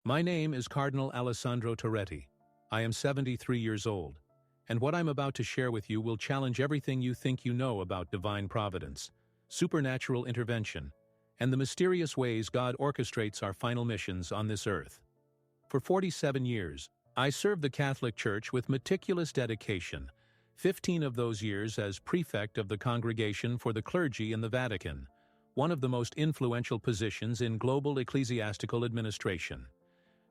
My name is Cardinal Alessandro Toretti. I am 73 years old, and what I'm about to share with you will challenge everything you think you know about divine providence, supernatural intervention, and the mysterious ways God orchestrates our final missions on this earth. For 47 years, I served the Catholic Church with meticulous dedication, 15 of those years as prefect of the Congregation for the Clergy in the Vatican, one of the most influential positions in global ecclesiastical administration.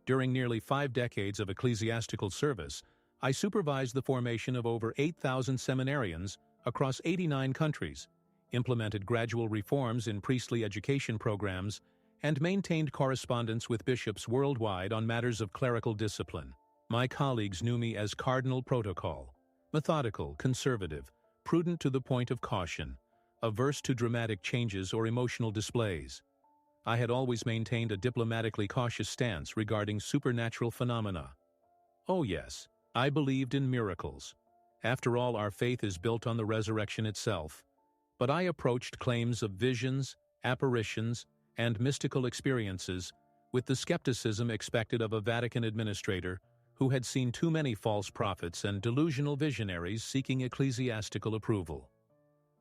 During nearly 5 decades of ecclesiastical service, I supervised the formation of over 8,000 seminarians across 89 countries, implemented gradual reforms in priestly education programs, and maintained correspondence with bishops worldwide on matters of clerical discipline. My colleagues knew me as Cardinal Protocol, methodical, conservative, prudent to the point of caution, averse to dramatic changes or emotional displays. I had always maintained a diplomatically cautious stance regarding supernatural phenomena. Oh yes, I believed in miracles. After all, our faith is built on the resurrection itself. But I approached claims of visions, apparitions, and mystical experiences with the skepticism expected of a Vatican administrator who had seen too many false prophets and delusional visionaries seeking ecclesiastical approval.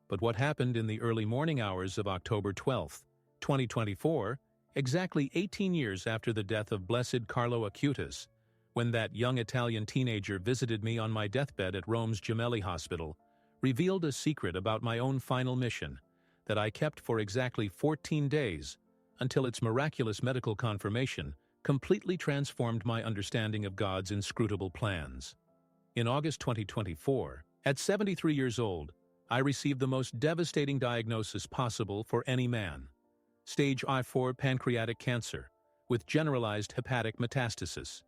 But what happened in the early morning hours of October 12, 2024, exactly 18 years after the death of Blessed Carlo Acutis, when that young Italian teenager visited me on my deathbed at Rome's Gemelli Hospital, revealed a secret about my own final mission that I kept for exactly 14 days until its miraculous medical confirmation completely transformed my understanding of God's inscrutable plans. In August 2024, at 73 years old, I received the most devastating diagnosis possible for any man: stage I-IV pancreatic cancer with generalized hepatic metastasis.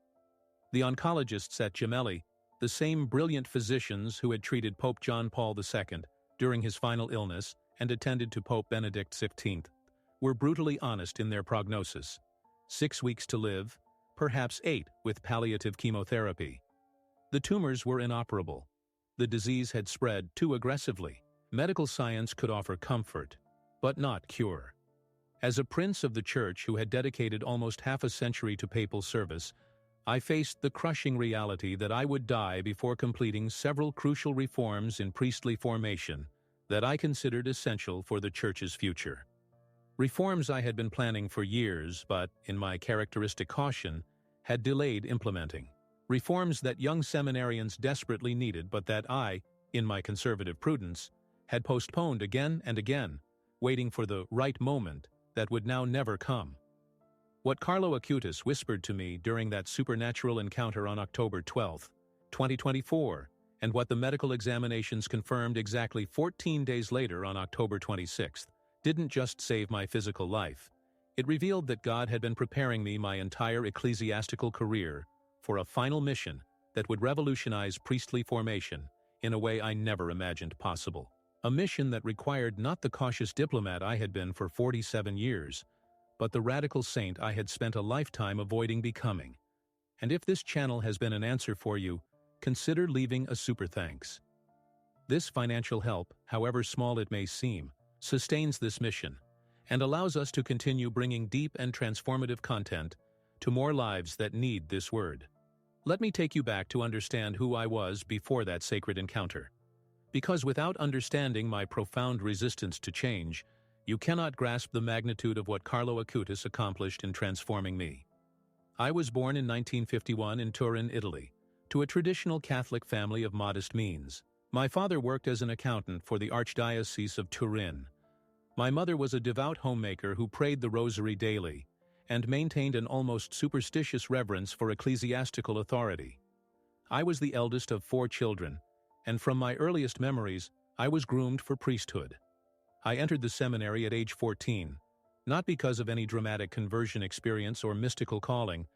The oncologists at Gemelli, the same brilliant physicians who had treated Pope John Paul II during his final illness and attended to Pope Benedict XV, were brutally honest in their prognosis: 6 weeks to live, perhaps 8 with palliative chemotherapy. The tumors were inoperable. The disease had spread too aggressively. Medical science could offer comfort, but not cure. As a prince of the Church who had dedicated almost half a century to papal service, I faced the crushing reality that I would die before completing several crucial reforms in priestly formation that I considered essential for the Church's future. Reforms I had been planning for years, but, in my characteristic caution, had delayed implementing. Reforms that young seminarians desperately needed, but that I, in my conservative prudence, had postponed again and again, waiting for the right moment that would now never come. What Carlo Acutis whispered to me during that supernatural encounter on October 12, 2024, and what the medical examinations confirmed exactly 14 days later on October 26, didn't just save my physical life. It revealed that God had been preparing me my entire ecclesiastical career for a final mission that would revolutionize priestly formation in a way I never imagined possible. A mission that required not the cautious diplomat I had been for 47 years, but the radical saint I had spent a lifetime avoiding becoming. And if this channel has been an answer for you, consider leaving a super thanks. This financial help, however small it may seem, sustains this mission and allows us to continue bringing deep and transformative content to more lives that need this word. Let me take you back to understand who I was before that sacred encounter. Because without understanding my profound resistance to change, you cannot grasp the magnitude of what Carlo Acutis accomplished in transforming me. I was born in 1951 in Turin, Italy, to a traditional Catholic family of modest means. My father worked as an accountant for the Archdiocese of Turin. My mother was a devout homemaker who prayed the rosary daily and maintained an almost superstitious reverence for ecclesiastical authority. I was the eldest of 4 children, and from my earliest memories, I was groomed for priesthood. I entered the seminary at age 14, not because of any dramatic conversion experience or mystical calling,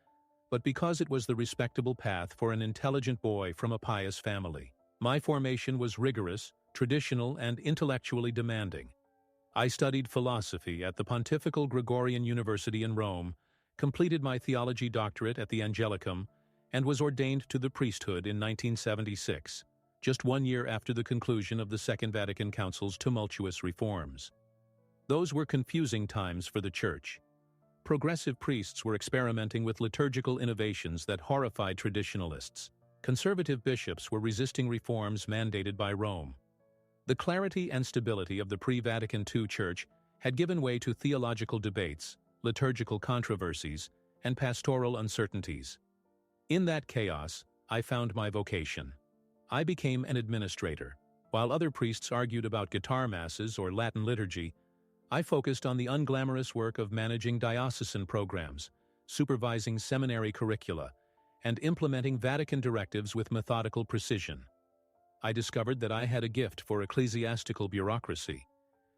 but because it was the respectable path for an intelligent boy from a pious family. My formation was rigorous, traditional, and intellectually demanding. I studied philosophy at the Pontifical Gregorian University in Rome, completed my theology doctorate at the Angelicum, and was ordained to the priesthood in 1976, just 1 year after the conclusion of the Second Vatican Council's tumultuous reforms. Those were confusing times for the Church. Progressive priests were experimenting with liturgical innovations that horrified traditionalists. Conservative bishops were resisting reforms mandated by Rome. The clarity and stability of the pre-Vatican II Church had given way to theological debates, liturgical controversies, and pastoral uncertainties. In that chaos, I found my vocation. I became an administrator. While other priests argued about guitar masses or Latin liturgy, I focused on the unglamorous work of managing diocesan programs, supervising seminary curricula, and implementing Vatican directives with methodical precision. I discovered that I had a gift for ecclesiastical bureaucracy,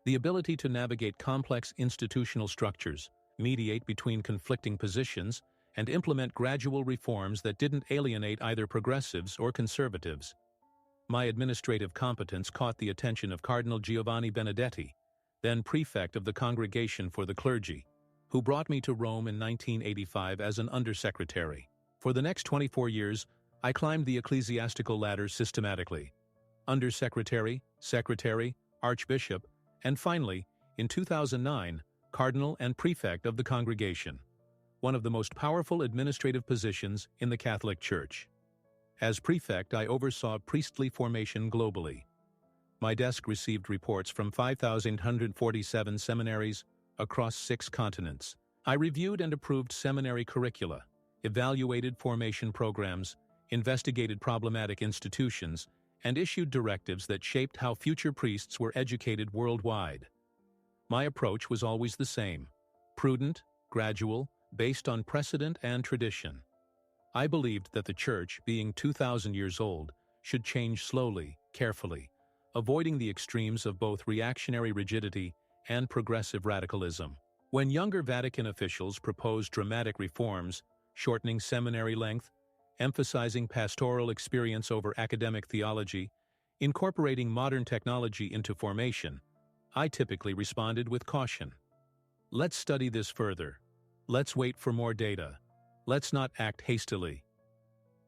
the ability to navigate complex institutional structures, mediate between conflicting positions, and implement gradual reforms that didn't alienate either progressives or conservatives. My administrative competence caught the attention of Cardinal Giovanni Benedetti, then prefect of the Congregation for the Clergy, who brought me to Rome in 1985 as an undersecretary. For the next 24 years, I climbed the ecclesiastical ladder systematically. Undersecretary, secretary, archbishop, and finally, in 2009, cardinal and prefect of the Congregation, one of the most powerful administrative positions in the Catholic Church. As prefect, I oversaw priestly formation globally. My desk received reports from 5,147 seminaries across 6 continents. I reviewed and approved seminary curricula, evaluated formation programs, investigated problematic institutions, and issued directives that shaped how future priests were educated worldwide. My approach was always the same: prudent, gradual, based on precedent and tradition. I believed that the Church, being 2,000 years old, should change slowly, carefully, avoiding the extremes of both reactionary rigidity and progressive radicalism. When younger Vatican officials proposed dramatic reforms, shortening seminary length, emphasizing pastoral experience over academic theology, incorporating modern technology into formation, I typically responded with caution. Let's study this further. Let's wait for more data. Let's not act hastily.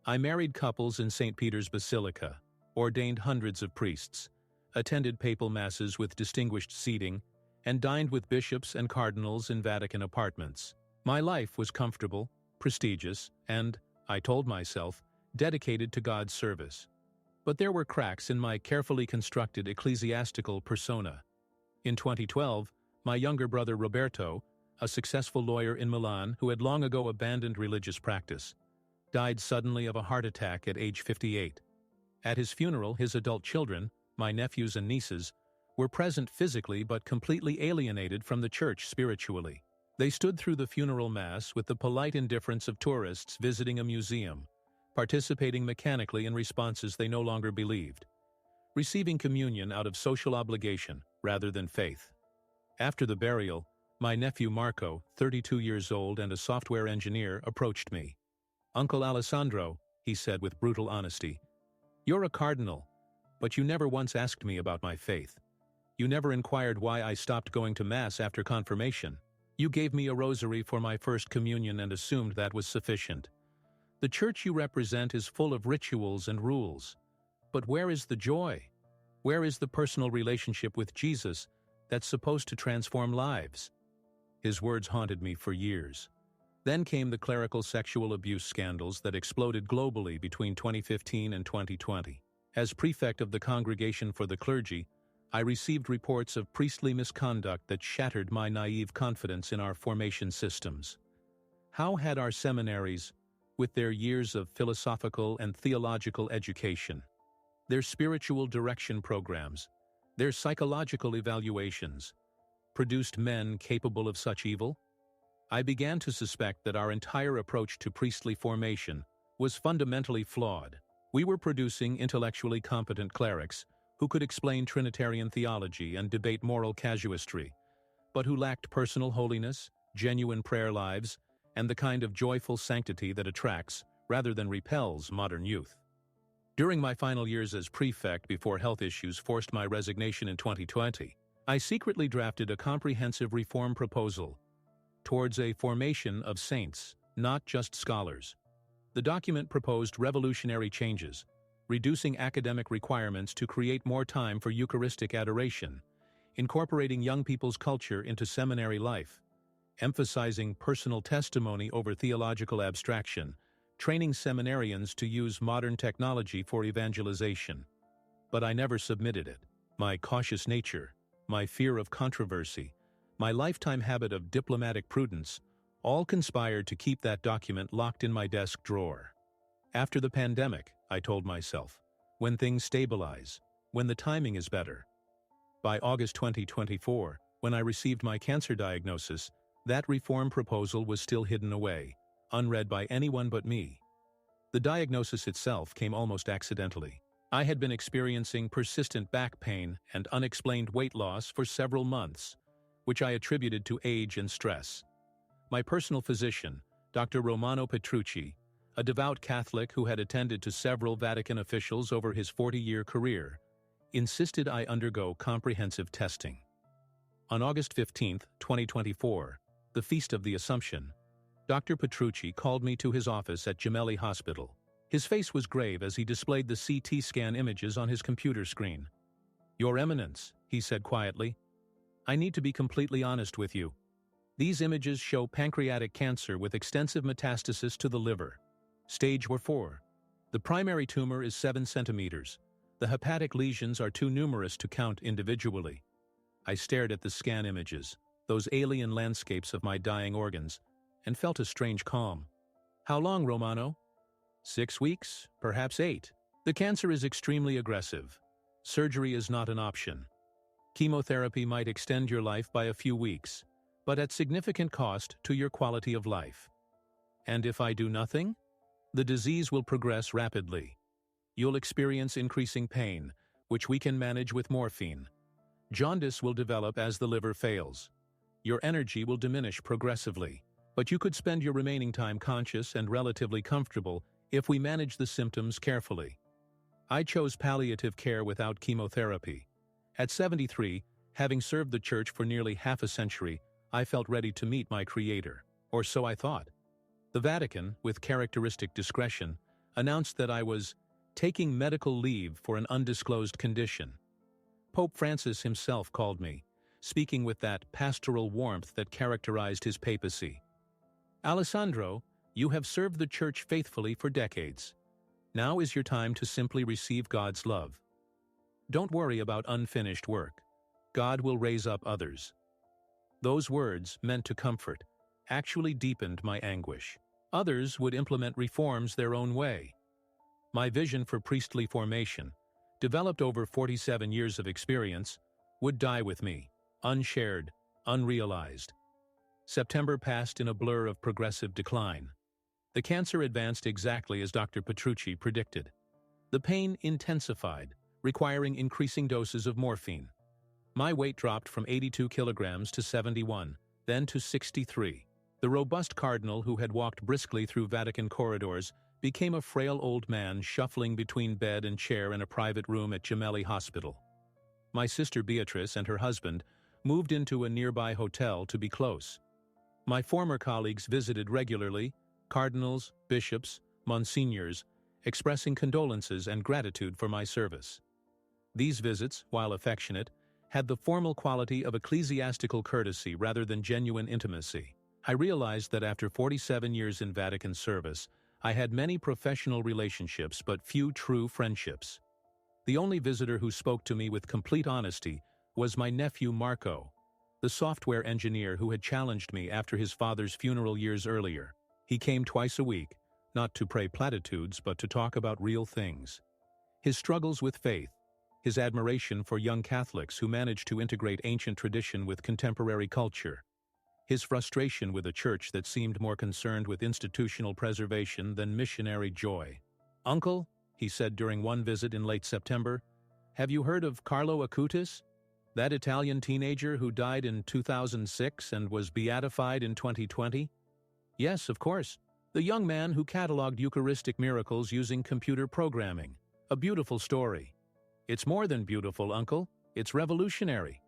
I married couples in St. Peter's Basilica, ordained hundreds of priests, attended papal masses with distinguished seating, and dined with bishops and cardinals in Vatican apartments. My life was comfortable, prestigious, and, I told myself, dedicated to God's service. But there were cracks in my carefully constructed ecclesiastical persona. In 2012, my younger brother Roberto, a successful lawyer in Milan who had long ago abandoned religious practice, died suddenly of a heart attack at age 58. At his funeral, his adult children, my nephews and nieces, were present physically but completely alienated from the Church spiritually. They stood through the funeral mass with the polite indifference of tourists visiting a museum, participating mechanically in responses they no longer believed, receiving communion out of social obligation rather than faith. After the burial, my nephew Marco, 32 years old and a software engineer, approached me. "Uncle Alessandro," he said with brutal honesty, "you're a cardinal, but you never once asked me about my faith. You never inquired why I stopped going to Mass after confirmation. You gave me a rosary for my first communion and assumed that was sufficient. The Church you represent is full of rituals and rules. But where is the joy? Where is the personal relationship with Jesus that's supposed to transform lives?" His words haunted me for years. Then came the clerical sexual abuse scandals that exploded globally between 2015 and 2020. As prefect of the Congregation for the Clergy, I received reports of priestly misconduct that shattered my naive confidence in our formation systems. How had our seminaries, with their years of philosophical and theological education, their spiritual direction programs, their psychological evaluations, produced men capable of such evil? I began to suspect that our entire approach to priestly formation was fundamentally flawed. We were producing intellectually competent clerics who could explain Trinitarian theology and debate moral casuistry, but who lacked personal holiness, genuine prayer lives, and the kind of joyful sanctity that attracts, rather than repels, modern youth. During my final years as prefect before health issues forced my resignation in 2020, I secretly drafted a comprehensive reform proposal towards a formation of saints, not just scholars. The document proposed revolutionary changes, reducing academic requirements to create more time for Eucharistic adoration, incorporating young people's culture into seminary life, emphasizing personal testimony over theological abstraction, training seminarians to use modern technology for evangelization. But I never submitted it. My cautious nature, my fear of controversy, my lifetime habit of diplomatic prudence, all conspired to keep that document locked in my desk drawer. After the pandemic, I told myself, when things stabilize, when the timing is better. By August 2024, when I received my cancer diagnosis, that reform proposal was still hidden away, unread by anyone but me. The diagnosis itself came almost accidentally. I had been experiencing persistent back pain and unexplained weight loss for several months, which I attributed to age and stress. My personal physician, Dr. Romano Petrucci, a devout Catholic who had attended to several Vatican officials over his 40-year career, insisted I undergo comprehensive testing. On August 15, 2024, the Feast of the Assumption, Dr. Petrucci called me to his office at Gemelli Hospital. His face was grave as he displayed the CT scan images on his computer screen. "Your Eminence," he said quietly, "I need to be completely honest with you. These images show pancreatic cancer with extensive metastasis to the liver. Stage 4. The primary tumor is 7 centimeters. The hepatic lesions are too numerous to count individually." I stared at the scan images, those alien landscapes of my dying organs, and felt a strange calm. "How long, Romano?" 6 weeks, perhaps 8. The cancer is extremely aggressive. Surgery is not an option. Chemotherapy might extend your life by a few weeks, but at significant cost to your quality of life. And if I do nothing? The disease will progress rapidly. You'll experience increasing pain, which we can manage with morphine. Jaundice will develop as the liver fails. Your energy will diminish progressively, but you could spend your remaining time conscious and relatively comfortable if we manage the symptoms carefully. I chose palliative care without chemotherapy. At 73, having served the Church for nearly half a century, I felt ready to meet my Creator, or so I thought. The Vatican, with characteristic discretion, announced that I was taking medical leave for an undisclosed condition. Pope Francis himself called me, speaking with that pastoral warmth that characterized his papacy. "Alessandro, you have served the Church faithfully for decades. Now is your time to simply receive God's love. Don't worry about unfinished work. God will raise up others." Those words, meant to comfort, actually deepened my anguish. Others would implement reforms their own way. My vision for priestly formation, developed over 47 years of experience, would die with me, unshared, unrealized. September passed in a blur of progressive decline. The cancer advanced exactly as Dr. Petrucci predicted. The pain intensified, requiring increasing doses of morphine. My weight dropped from 82 kilograms to 71, then to 63. The robust cardinal who had walked briskly through Vatican corridors became a frail old man shuffling between bed and chair in a private room at Gemelli Hospital. My sister Beatrice and her husband moved into a nearby hotel to be close. My former colleagues visited regularly, cardinals, bishops, monsignors, expressing condolences and gratitude for my service. These visits, while affectionate, had the formal quality of ecclesiastical courtesy rather than genuine intimacy. I realized that after 47 years in Vatican service, I had many professional relationships but few true friendships. The only visitor who spoke to me with complete honesty was my nephew Marco, the software engineer who had challenged me after his father's funeral years earlier. He came twice a week, not to pray platitudes but to talk about real things. His struggles with faith, his admiration for young Catholics who managed to integrate ancient tradition with contemporary culture, his frustration with a church that seemed more concerned with institutional preservation than missionary joy. "Uncle," he said during one visit in late September, "have you heard of Carlo Acutis? That Italian teenager who died in 2006 and was beatified in 2020? "Yes, of course. The young man who cataloged Eucharistic miracles using computer programming. A beautiful story." "It's more than beautiful, Uncle. It's revolutionary.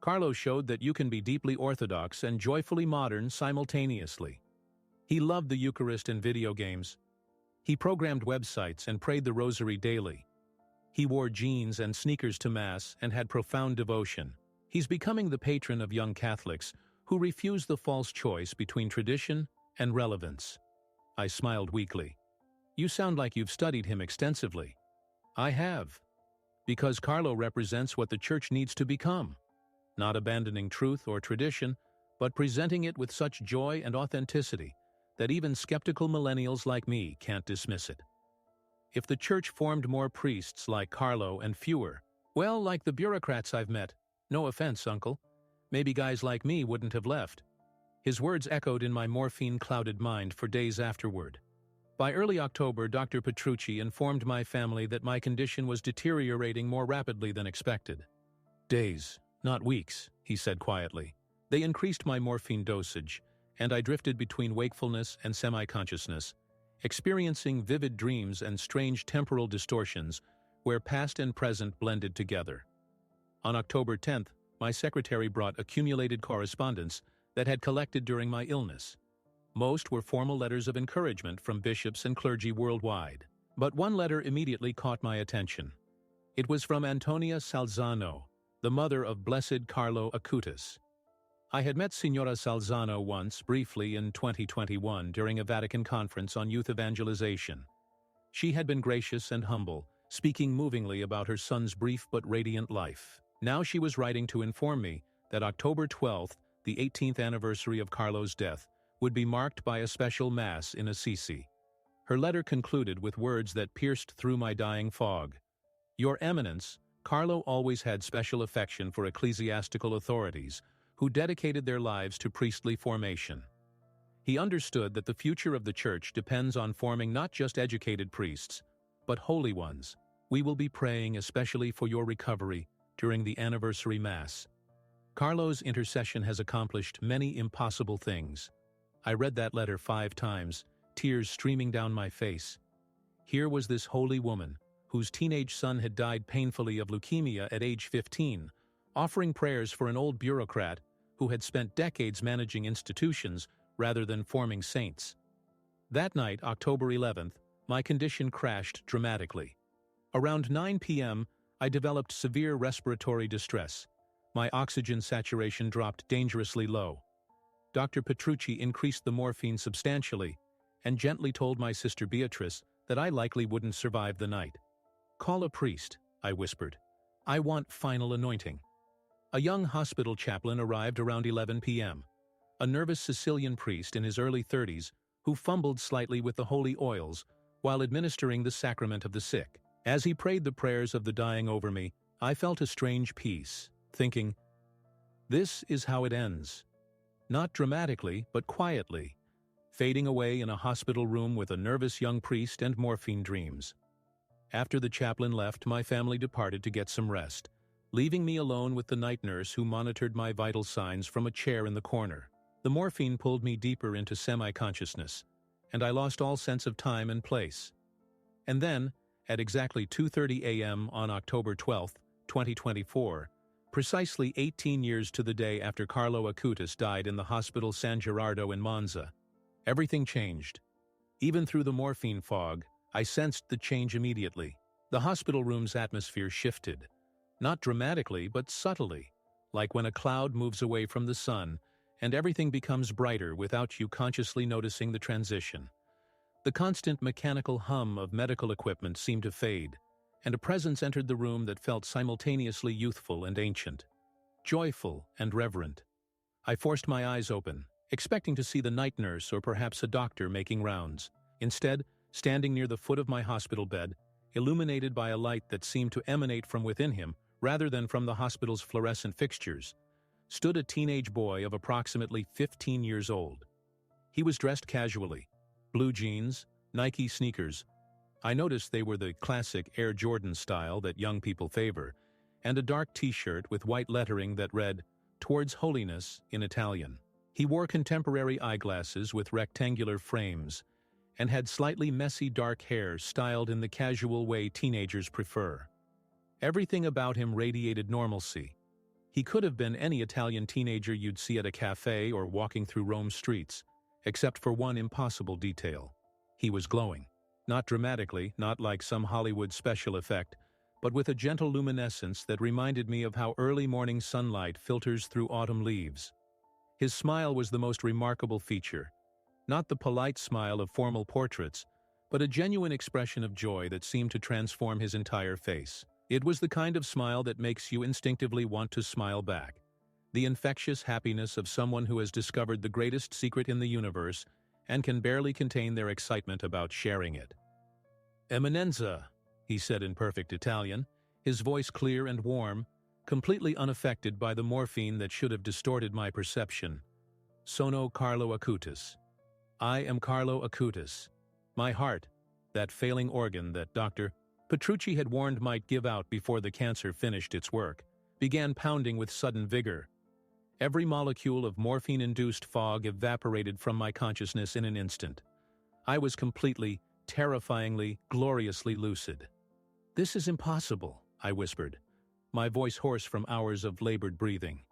Carlo showed that you can be deeply orthodox and joyfully modern simultaneously. He loved the Eucharist and video games. He programmed websites and prayed the rosary daily. He wore jeans and sneakers to Mass and had profound devotion. He's becoming the patron of young Catholics who refuse the false choice between tradition and relevance. I smiled weakly. You sound like you've studied him extensively. I have. Because Carlo represents what the Church needs to become. Not abandoning truth or tradition, but presenting it with such joy and authenticity that even skeptical millennials like me can't dismiss it. If the Church formed more priests like Carlo and fewer, well, like the bureaucrats I've met, no offense, Uncle, maybe guys like me wouldn't have left. His words echoed in my morphine-clouded mind for days afterward. By early October, Dr. Petrucci informed my family that my condition was deteriorating more rapidly than expected. Days, not weeks, he said quietly. They increased my morphine dosage, and I drifted between wakefulness and semi-consciousness, experiencing vivid dreams and strange temporal distortions where past and present blended together. On October 10th, my secretary brought accumulated correspondence that had collected during my illness. Most were formal letters of encouragement from bishops and clergy worldwide, but one letter immediately caught my attention. It was from Antonia Salzano, the mother of Blessed Carlo Acutis. I had met Signora Salzano once, briefly, in 2021 during a Vatican conference on youth evangelization. She had been gracious and humble, speaking movingly about her son's brief but radiant life. Now she was writing to inform me that October 12th, the 18th anniversary of Carlo's death, would be marked by a special Mass in Assisi. Her letter concluded with words that pierced through my dying fog. Your Eminence, Carlo always had special affection for ecclesiastical authorities who dedicated their lives to priestly formation. He understood that the future of the Church depends on forming not just educated priests, but holy ones. We will be praying especially for your recovery during the anniversary Mass. Carlo's intercession has accomplished many impossible things. I read that letter 5 times, tears streaming down my face. Here was this holy woman, whose teenage son had died painfully of leukemia at age 15, offering prayers for an old bureaucrat who had spent decades managing institutions rather than forming saints. That night, October 11th, my condition crashed dramatically. Around 9 p.m., I developed severe respiratory distress. My oxygen saturation dropped dangerously low. Dr. Petrucci increased the morphine substantially and gently told my sister Beatrice that I likely wouldn't survive the night. Call a priest, I whispered. I want final anointing. A young hospital chaplain arrived around 11 p.m., a nervous Sicilian priest in his early 30s who fumbled slightly with the holy oils while administering the sacrament of the sick. As he prayed the prayers of the dying over me, I felt a strange peace, thinking, this is how it ends. Not dramatically, but quietly, fading away in a hospital room with a nervous young priest and morphine dreams. After the chaplain left, my family departed to get some rest, leaving me alone with the night nurse who monitored my vital signs from a chair in the corner. The morphine pulled me deeper into semi-consciousness, and I lost all sense of time and place. And then, at exactly 2:30 a.m. on October 12, 2024, precisely 18 years to the day after Carlo Acutis died in the hospital San Gerardo in Monza, everything changed. Even through the morphine fog, I sensed the change immediately. The hospital room's atmosphere shifted, not dramatically but subtly, like when a cloud moves away from the sun and everything becomes brighter without you consciously noticing the transition. The constant mechanical hum of medical equipment seemed to fade, and a presence entered the room that felt simultaneously youthful and ancient, joyful and reverent. I forced my eyes open, expecting to see the night nurse or perhaps a doctor making rounds. Instead, standing near the foot of my hospital bed, illuminated by a light that seemed to emanate from within him rather than from the hospital's fluorescent fixtures, stood a teenage boy of approximately 15 years old. He was dressed casually, blue jeans, Nike sneakers. I noticed they were the classic Air Jordan style that young people favor, and a dark t-shirt with white lettering that read, "Towards Holiness" in Italian. He wore contemporary eyeglasses with rectangular frames and had slightly messy dark hair styled in the casual way teenagers prefer. Everything about him radiated normalcy. He could have been any Italian teenager you'd see at a cafe or walking through Rome's streets, except for one impossible detail. He was glowing. Not dramatically, not like some Hollywood special effect, but with a gentle luminescence that reminded me of how early morning sunlight filters through autumn leaves. His smile was the most remarkable feature. Not the polite smile of formal portraits, but a genuine expression of joy that seemed to transform his entire face. It was the kind of smile that makes you instinctively want to smile back. The infectious happiness of someone who has discovered the greatest secret in the universe and can barely contain their excitement about sharing it. "Eminenza," he said in perfect Italian, his voice clear and warm, completely unaffected by the morphine that should have distorted my perception. "Sono Carlo Acutis. I am Carlo Acutis. My heart, that failing organ that Dr. Petrucci had warned might give out before the cancer finished its work, began pounding with sudden vigor. Every molecule of morphine-induced fog evaporated from my consciousness in an instant. I was completely, terrifyingly, gloriously lucid. "This is impossible," I whispered, my voice hoarse from hours of labored breathing.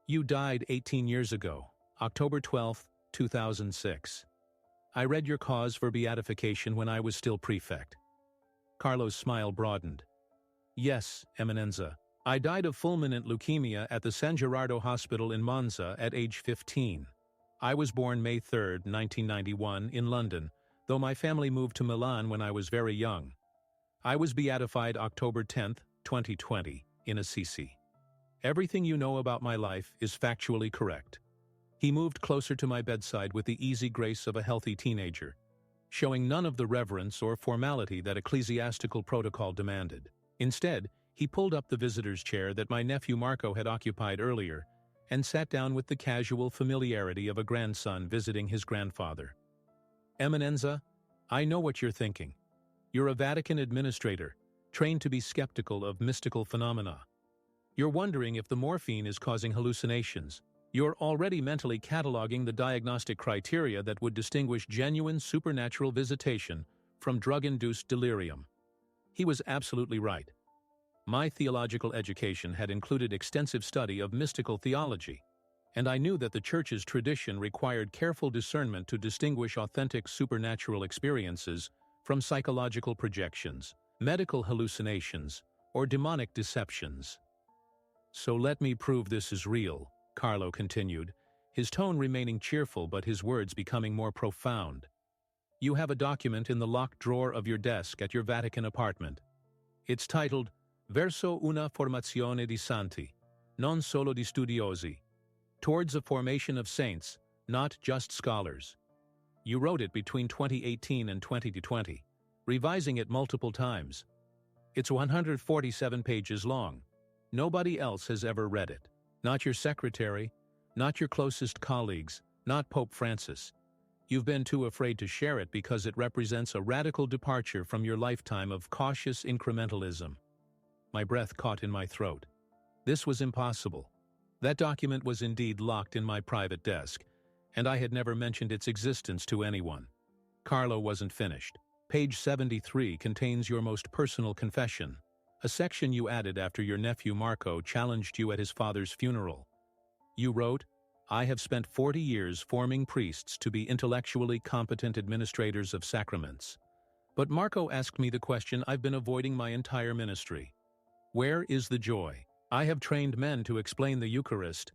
"You died 18 years ago, October 12, 2006. I read your cause for beatification when I was still prefect." Carlo's smile broadened. "Yes, Eminenza. I died of fulminant leukemia at the San Gerardo Hospital in Monza at age 15. I was born May 3, 1991, in London, though my family moved to Milan when I was very young. I was beatified October 10, 2020, in Assisi. Everything you know about my life is factually correct." He moved closer to my bedside with the easy grace of a healthy teenager, showing none of the reverence or formality that ecclesiastical protocol demanded. Instead, he pulled up the visitor's chair that my nephew Marco had occupied earlier and sat down with the casual familiarity of a grandson visiting his grandfather. "Eminenza, I know what you're thinking. You're a Vatican administrator, trained to be skeptical of mystical phenomena. You're wondering if the morphine is causing hallucinations. You're already mentally cataloging the diagnostic criteria that would distinguish genuine supernatural visitation from drug-induced delirium." He was absolutely right. My theological education had included extensive study of mystical theology, and I knew that the Church's tradition required careful discernment to distinguish authentic supernatural experiences from psychological projections, medical hallucinations, or demonic deceptions. "So let me prove this is real," Carlo continued, his tone remaining cheerful but his words becoming more profound. "You have a document in the locked drawer of your desk at your Vatican apartment. It's titled Verso una formazione di santi, non solo di studiosi, towards a formation of saints, not just scholars. You wrote it between 2018 and 2020, revising it multiple times. It's 147 pages long. Nobody else has ever read it. Not your secretary, not your closest colleagues, not Pope Francis. You've been too afraid to share it because it represents a radical departure from your lifetime of cautious incrementalism." My breath caught in my throat. This was impossible. That document was indeed locked in my private desk, and I had never mentioned its existence to anyone. Carlo wasn't finished. Page 73 contains your most personal confession, a section you added after your nephew Marco challenged you at his father's funeral. You wrote, "I have spent 40 years forming priests to be intellectually competent administrators of sacraments. But Marco asked me the question I've been avoiding my entire ministry. Where is the joy? I have trained men to explain the Eucharist,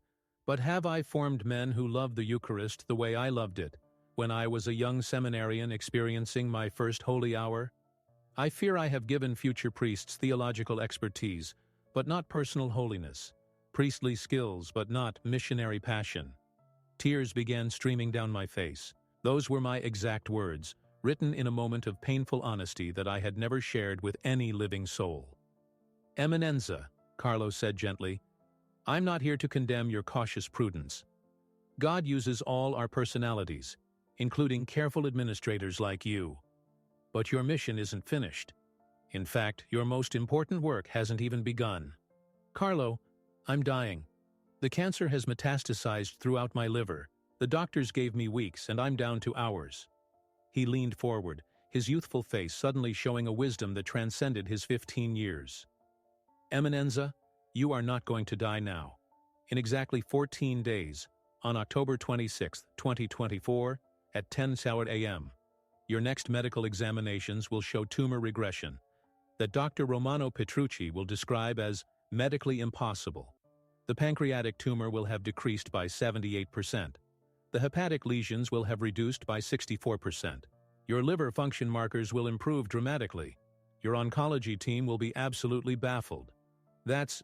but have I formed men who love the Eucharist the way I loved it when I was a young seminarian experiencing my first holy hour? I fear I have given future priests theological expertise, but not personal holiness, priestly skills, but not missionary passion." Tears began streaming down my face. Those were my exact words, written in a moment of painful honesty that I had never shared with any living soul. "Eminenza," Carlo said gently, "I'm not here to condemn your cautious prudence. God uses all our personalities, including careful administrators like you. But your mission isn't finished. In fact, your most important work hasn't even begun. Carlo, I'm dying. The cancer has metastasized throughout my liver. The doctors gave me weeks, and I'm down to hours." He leaned forward, his youthful face suddenly showing a wisdom that transcended his 15 years. "Eminenza, you are not going to die now. In exactly 14 days, on October 26, 2024, at 10 a.m., your next medical examinations will show tumor regression that Dr. Romano Petrucci will describe as medically impossible. The pancreatic tumor will have decreased by 78%. The hepatic lesions will have reduced by 64%. Your liver function markers will improve dramatically. Your oncology team will be absolutely baffled. That's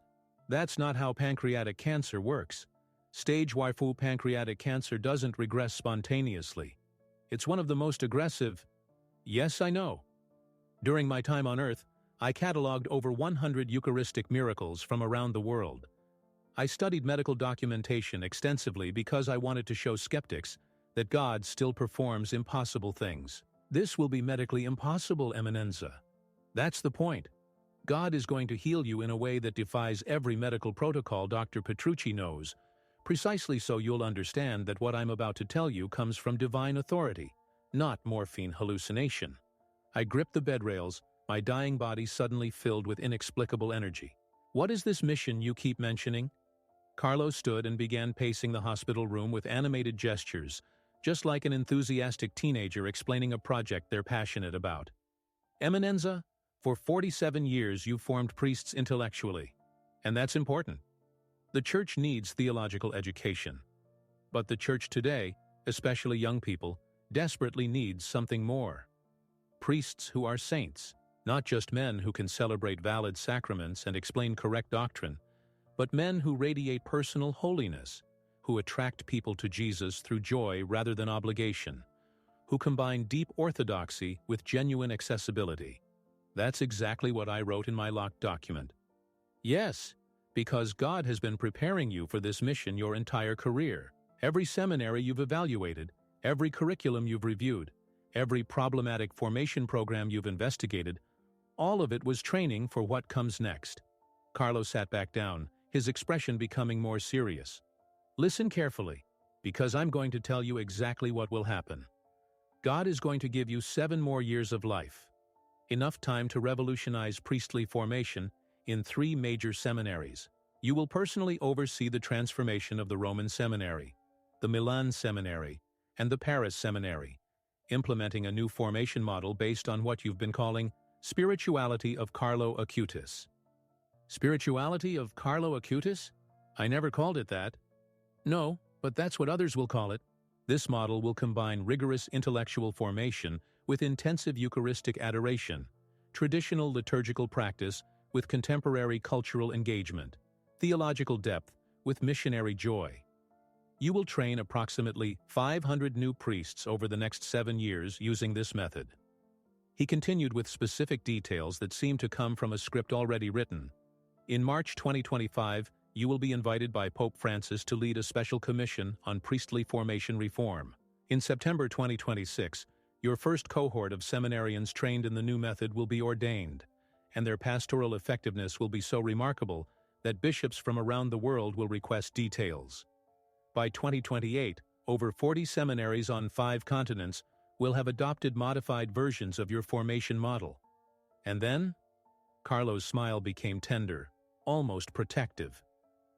not how pancreatic cancer works. Stage 4 pancreatic cancer doesn't regress spontaneously. It's one of the most aggressive. Yes, I know. During my time on Earth, I cataloged over 100 Eucharistic miracles from around the world. I studied medical documentation extensively because I wanted to show skeptics that God still performs impossible things. This will be medically impossible, Eminenza. That's the point. God is going to heal you in a way that defies every medical protocol Dr. Petrucci knows, precisely so you'll understand that what I'm about to tell you comes from divine authority, not morphine hallucination. I gripped the bed rails, my dying body suddenly filled with inexplicable energy. What is this mission you keep mentioning? Carlo stood and began pacing the hospital room with animated gestures, just like an enthusiastic teenager explaining a project they're passionate about. Eminenza, for 47 years you've formed priests intellectually, and that's important. The Church needs theological education. But the Church today, especially young people, desperately needs something more. Priests who are saints, not just men who can celebrate valid sacraments and explain correct doctrine, but men who radiate personal holiness, who attract people to Jesus through joy rather than obligation, who combine deep orthodoxy with genuine accessibility. That's exactly what I wrote in my locked document. Yes, because God has been preparing you for this mission your entire career. Every seminary you've evaluated, every curriculum you've reviewed, every problematic formation program you've investigated, all of it was training for what comes next. Carlo sat back down, his expression becoming more serious. Listen carefully, because I'm going to tell you exactly what will happen. God is going to give you 7 more years of life. Enough time to revolutionize priestly formation in 3 major seminaries. You will personally oversee the transformation of the Roman Seminary, the Milan Seminary, and the Paris Seminary, implementing a new formation model based on what you've been calling spirituality of Carlo Acutis. Spirituality of Carlo Acutis? I never called it that. No, but that's what others will call it. This model will combine rigorous intellectual formation with intensive Eucharistic adoration, traditional liturgical practice with contemporary cultural engagement, theological depth with missionary joy. You will train approximately 500 new priests over the next 7 years using this method. He continued with specific details that seemed to come from a script already written. In March 2025, you will be invited by Pope Francis to lead a special commission on priestly formation reform. In September 2026, your first cohort of seminarians trained in the new method will be ordained, and their pastoral effectiveness will be so remarkable that bishops from around the world will request details. By 2028, over 40 seminaries on 5 continents will have adopted modified versions of your formation model. And then, Carlo's smile became tender, almost protective.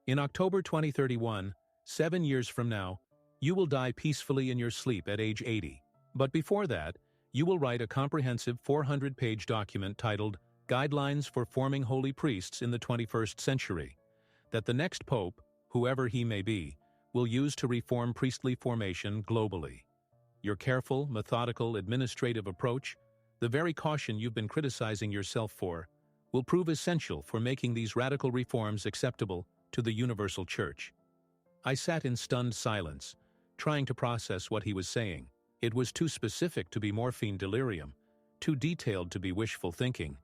In October 2031, 7 years from now, you will die peacefully in your sleep at age 80. But before that, you will write a comprehensive 400-page document titled Guidelines for Forming Holy Priests in the 21st Century, that the next pope, whoever he may be, will use to reform priestly formation globally. Your careful, methodical, administrative approach, the very caution you've been criticizing yourself for, will prove essential for making these radical reforms acceptable to the universal Church. I sat in stunned silence, trying to process what he was saying. It was too specific to be morphine delirium, too detailed to be wishful thinking,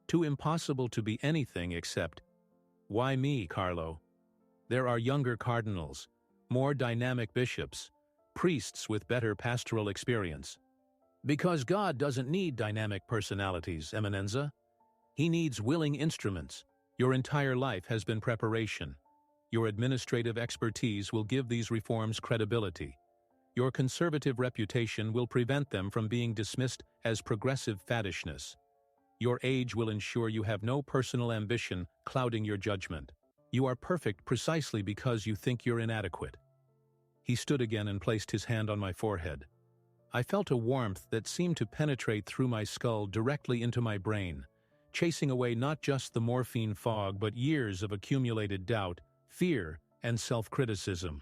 too impossible to be anything except, why me, Carlo? There are younger cardinals, more dynamic bishops, priests with better pastoral experience. Because God doesn't need dynamic personalities, Eminenza. He needs willing instruments. Your entire life has been preparation. Your administrative expertise will give these reforms credibility. Your conservative reputation will prevent them from being dismissed as progressive faddishness. Your age will ensure you have no personal ambition clouding your judgment. You are perfect precisely because you think you're inadequate. He stood again and placed his hand on my forehead. I felt a warmth that seemed to penetrate through my skull directly into my brain, chasing away not just the morphine fog but years of accumulated doubt, fear, and self-criticism.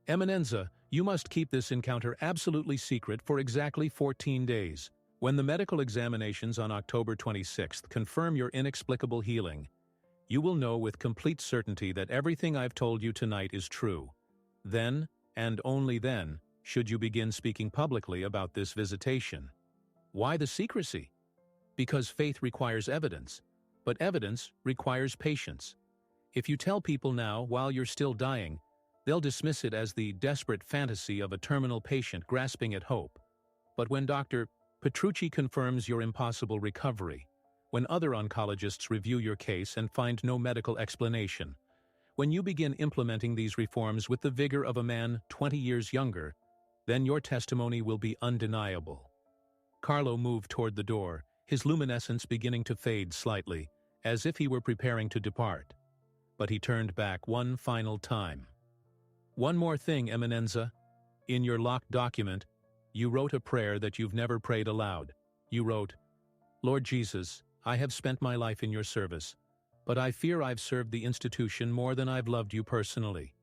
Eminenza, you must keep this encounter absolutely secret for exactly 14 days. When the medical examinations on October 26th confirm your inexplicable healing, you will know with complete certainty that everything I've told you tonight is true. Then, and only then, should you begin speaking publicly about this visitation. Why the secrecy? Because faith requires evidence, but evidence requires patience. If you tell people now while you're still dying, they'll dismiss it as the desperate fantasy of a terminal patient grasping at hope. But when Dr. Petrucci confirms your impossible recovery, when other oncologists review your case and find no medical explanation, when you begin implementing these reforms with the vigor of a man 20 years younger, then your testimony will be undeniable. Carlo moved toward the door, his luminescence beginning to fade slightly, as if he were preparing to depart. But he turned back one final time. One more thing, Eminenza. In your locked document, you wrote a prayer that you've never prayed aloud. You wrote, "Lord Jesus, I have spent my life in your service, but I fear I've served the institution more than I've loved you personally.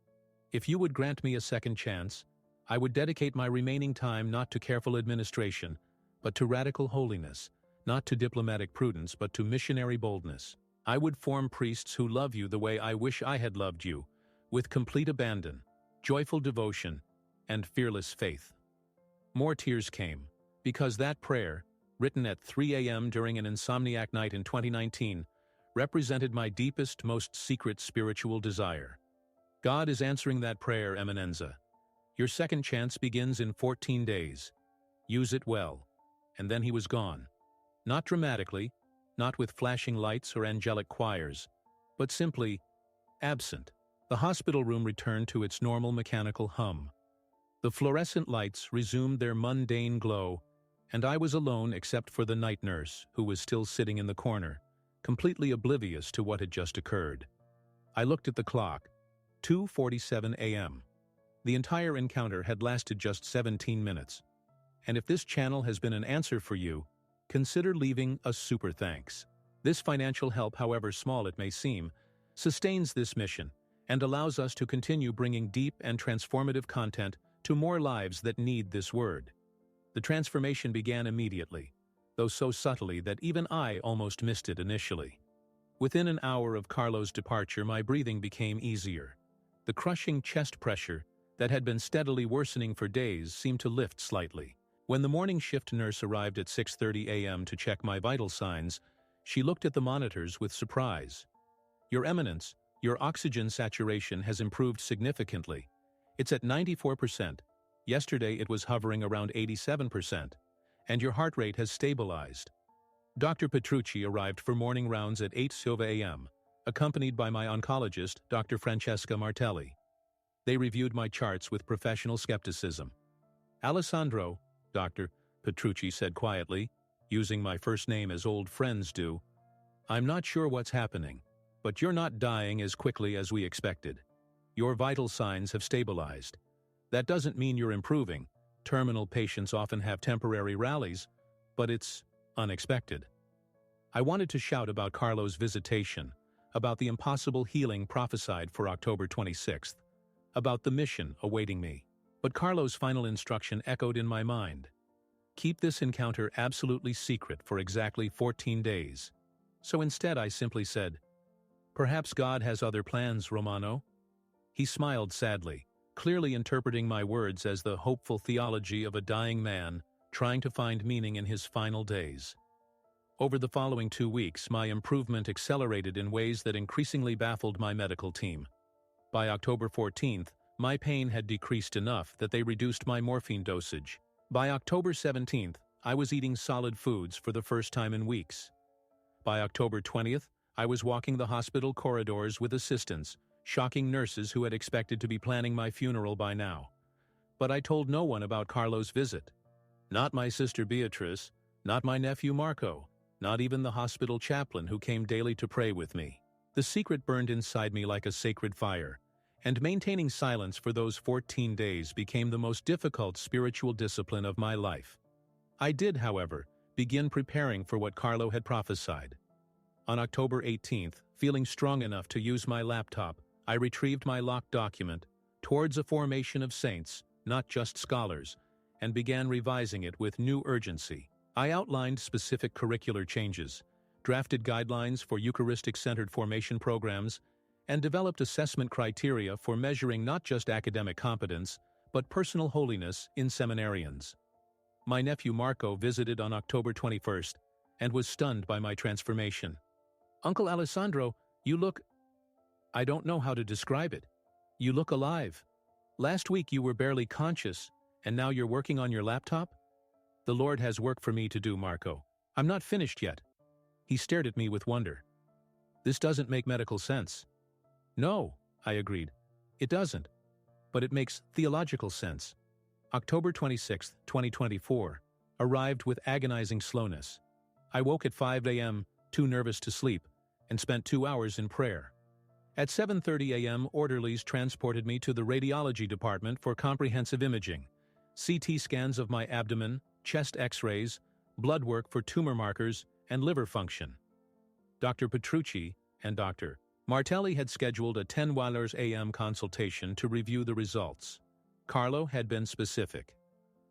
If you would grant me a second chance, I would dedicate my remaining time not to careful administration, but to radical holiness, not to diplomatic prudence, but to missionary boldness. I would form priests who love you the way I wish I had loved you, with complete abandon, joyful devotion, and fearless faith." More tears came, because that prayer, written at 3 a.m. during an insomniac night in 2019, represented my deepest, most secret spiritual desire. God is answering that prayer, Eminenza. Your second chance begins in 14 days. Use it well. And then he was gone. Not dramatically, not with flashing lights or angelic choirs, but simply absent. The hospital room returned to its normal mechanical hum. The fluorescent lights resumed their mundane glow, and I was alone except for the night nurse, who was still sitting in the corner, completely oblivious to what had just occurred. I looked at the clock. 2:47 a.m. The entire encounter had lasted just 17 minutes. And if this channel has been an answer for you, consider leaving a super thanks. This financial help, however small it may seem, sustains this mission and allows us to continue bringing deep and transformative content to more lives that need this word. The transformation began immediately, though so subtly that even I almost missed it initially. Within an hour of Carlo's departure, my breathing became easier. The crushing chest pressure that had been steadily worsening for days seemed to lift slightly. When the morning shift nurse arrived at 6:30 a.m. to check my vital signs, she looked at the monitors with surprise. "Your Eminence, your oxygen saturation has improved significantly. It's at 94%. Yesterday it was hovering around 87%. And your heart rate has stabilized." Dr. Petrucci arrived for morning rounds at 8:00 a.m., accompanied by my oncologist, Dr. Francesca Martelli. They reviewed my charts with professional skepticism. "Alessandro," Dr. Petrucci said quietly, using my first name as old friends do, "I'm not sure what's happening, but you're not dying as quickly as we expected. Your vital signs have stabilized. That doesn't mean you're improving. Terminal patients often have temporary rallies, but it's unexpected." I wanted to shout about Carlo's visitation, about the impossible healing prophesied for October 26th, about the mission awaiting me. But Carlo's final instruction echoed in my mind. Keep this encounter absolutely secret for exactly 14 days. So instead I simply said, "Perhaps God has other plans, Romano." He smiled sadly, clearly interpreting my words as the hopeful theology of a dying man trying to find meaning in his final days. Over the following 2 weeks, my improvement accelerated in ways that increasingly baffled my medical team. By October 14th, my pain had decreased enough that they reduced my morphine dosage. By October 17th, I was eating solid foods for the first time in weeks. By October 20th, I was walking the hospital corridors with assistants, shocking nurses who had expected to be planning my funeral by now. But I told no one about Carlo's visit. Not my sister Beatrice, not my nephew Marco, not even the hospital chaplain who came daily to pray with me. The secret burned inside me like a sacred fire, and maintaining silence for those 14 days became the most difficult spiritual discipline of my life. I did, however, begin preparing for what Carlo had prophesied. On October 18th, feeling strong enough to use my laptop, I retrieved my locked document, Towards a Formation of Saints, Not Just Scholars, and began revising it with new urgency. I outlined specific curricular changes, drafted guidelines for Eucharistic-centered formation programs, and developed assessment criteria for measuring not just academic competence, but personal holiness in seminarians. My nephew Marco visited on October 21st and was stunned by my transformation. "Uncle Alessandro, you look... I don't know how to describe it. You look alive. Last week you were barely conscious, and now you're working on your laptop? The Lord has work for me to do, Marco. I'm not finished yet." He stared at me with wonder. "This doesn't make medical sense." "No," I agreed. "It doesn't. But it makes theological sense." October 26, 2024, arrived with agonizing slowness. I woke at 5 a.m., too nervous to sleep, and spent 2 hours in prayer. At 7:30 a.m., orderlies transported me to the radiology department for comprehensive imaging, CT scans of my abdomen, chest x-rays, blood work for tumor markers, and liver function. Dr. Petrucci and Dr. Martelli had scheduled a 10 a.m. consultation to review the results. Carlo had been specific.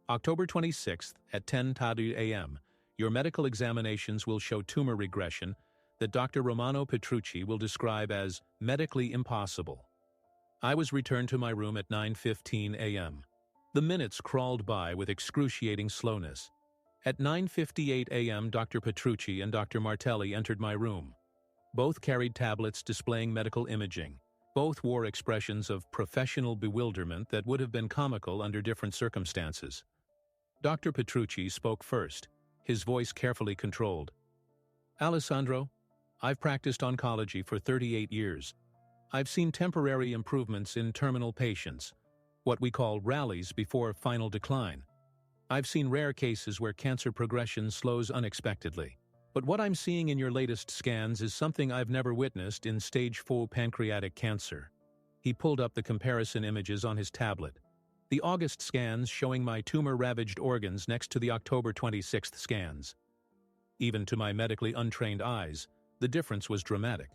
October 26th at 10:30 a.m., your medical examinations will show tumor regression that Dr. Romano Petrucci will describe as medically impossible. I was returned to my room at 9:15 a.m. The minutes crawled by with excruciating slowness. At 9:58 a.m., Dr. Petrucci and Dr. Martelli entered my room. Both carried tablets displaying medical imaging. Both wore expressions of professional bewilderment that would have been comical under different circumstances. Dr. Petrucci spoke first, his voice carefully controlled. "Alessandro, I've practiced oncology for 38 years. I've seen temporary improvements in terminal patients, what we call rallies before final decline. I've seen rare cases where cancer progression slows unexpectedly. But what I'm seeing in your latest scans is something I've never witnessed in stage 4 pancreatic cancer." He pulled up the comparison images on his tablet. The August scans showing my tumor-ravaged organs next to the October 26th scans. Even to my medically untrained eyes, the difference was dramatic.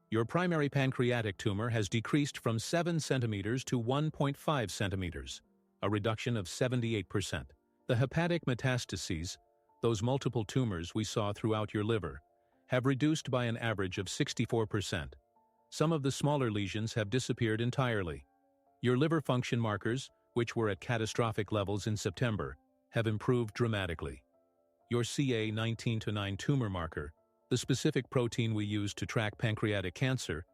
"Your primary pancreatic tumor has decreased from 7 centimeters to 1.5 centimeters, a reduction of 78%. The hepatic metastases, those multiple tumors we saw throughout your liver, have reduced by an average of 64%. Some of the smaller lesions have disappeared entirely. Your liver function markers, which were at catastrophic levels in September, have improved dramatically. Your CA19-9 tumor marker, the specific protein we use to track pancreatic cancer,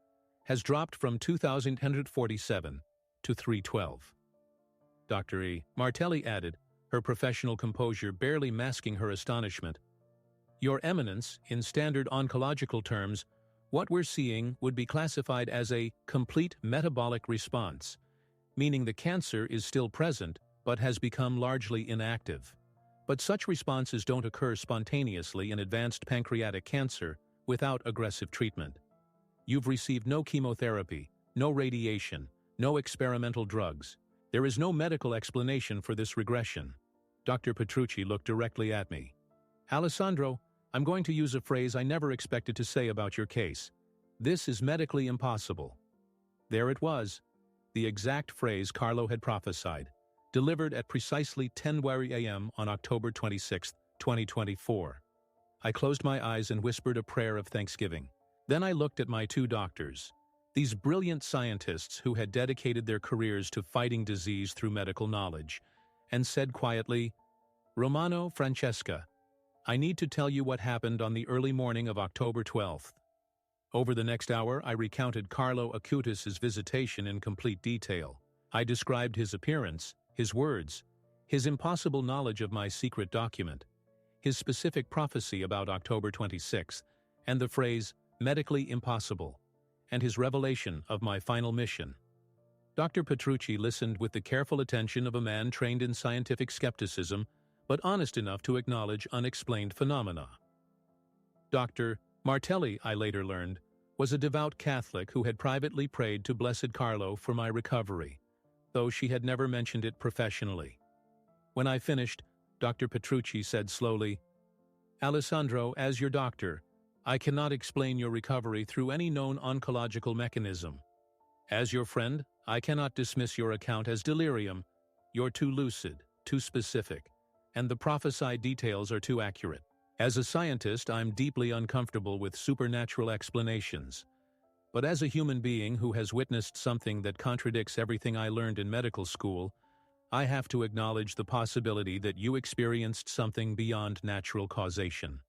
has dropped from 2,147 to 312. Dr. E. Martelli added, her professional composure barely masking her astonishment. "Your Eminence, in standard oncological terms, what we're seeing would be classified as a complete metabolic response, meaning the cancer is still present but has become largely inactive. But such responses don't occur spontaneously in advanced pancreatic cancer without aggressive treatment. You've received no chemotherapy, no radiation, no experimental drugs. There is no medical explanation for this regression." Dr. Petrucci looked directly at me. "Alessandro, I'm going to use a phrase I never expected to say about your case. This is medically impossible." There it was, the exact phrase Carlo had prophesied, delivered at precisely 10 a.m. on October 26, 2024. I closed my eyes and whispered a prayer of thanksgiving. Then I looked at my 2 doctors, these brilliant scientists who had dedicated their careers to fighting disease through medical knowledge, and said quietly, "Romano, Francesca, I need to tell you what happened on the early morning of October 12th. Over the next hour, I recounted Carlo Acutis' visitation in complete detail. I described his appearance, his words, his impossible knowledge of my secret document, his specific prophecy about October 26th, and the phrase, medically impossible, and his revelation of my final mission. Dr. Petrucci listened with the careful attention of a man trained in scientific skepticism, but honest enough to acknowledge unexplained phenomena. Dr. Martelli, I later learned, was a devout Catholic who had privately prayed to Blessed Carlo for my recovery, though she had never mentioned it professionally. When I finished, Dr. Petrucci said slowly, "Alessandro, as your doctor, I cannot explain your recovery through any known oncological mechanism. As your friend, I cannot dismiss your account as delirium. You're too lucid, too specific, and the prophesied details are too accurate. As a scientist, I'm deeply uncomfortable with supernatural explanations. But as a human being who has witnessed something that contradicts everything I learned in medical school, I have to acknowledge the possibility that you experienced something beyond natural causation.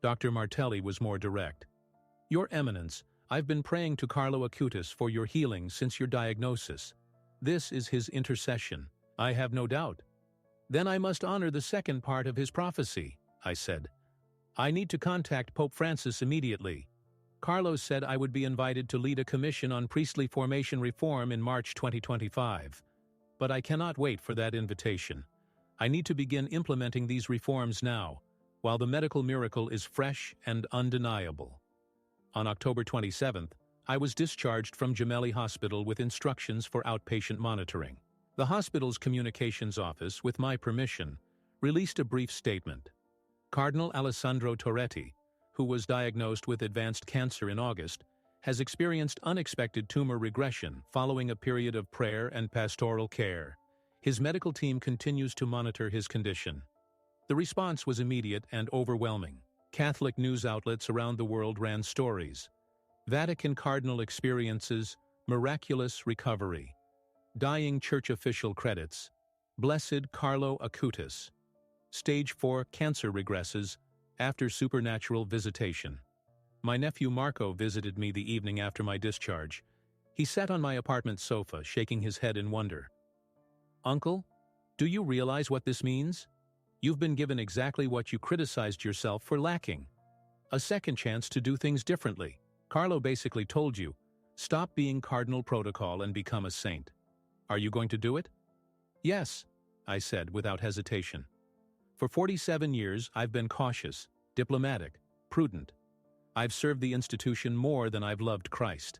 Dr. Martelli was more direct. Your Eminence, I've been praying to Carlo Acutis for your healing since your diagnosis. This is his intercession, I have no doubt. Then I must honor the second part of his prophecy, I said. I need to contact Pope Francis immediately. Carlo said I would be invited to lead a commission on priestly formation reform in March 2025. But I cannot wait for that invitation. I need to begin implementing these reforms now, while the medical miracle is fresh and undeniable. On October 27th, I was discharged from Gemelli Hospital with instructions for outpatient monitoring. The hospital's communications office, with my permission, released a brief statement. Cardinal Alessandro Torretti, who was diagnosed with advanced cancer in August, has experienced unexpected tumor regression following a period of prayer and pastoral care. His medical team continues to monitor his condition. The response was immediate and overwhelming. Catholic news outlets around the world ran stories. Vatican Cardinal experiences miraculous recovery. Dying church official credits. Blessed Carlo Acutis. Stage 4 cancer regresses after supernatural visitation. My nephew Marco visited me the evening after my discharge. He sat on my apartment sofa, shaking his head in wonder. Uncle, do you realize what this means? You've been given exactly what you criticized yourself for lacking. A second chance to do things differently. Carlo basically told you, stop being cardinal protocol and become a saint. Are you going to do it? Yes, I said without hesitation. For 47 years, I've been cautious, diplomatic, prudent. I've served the institution more than I've loved Christ.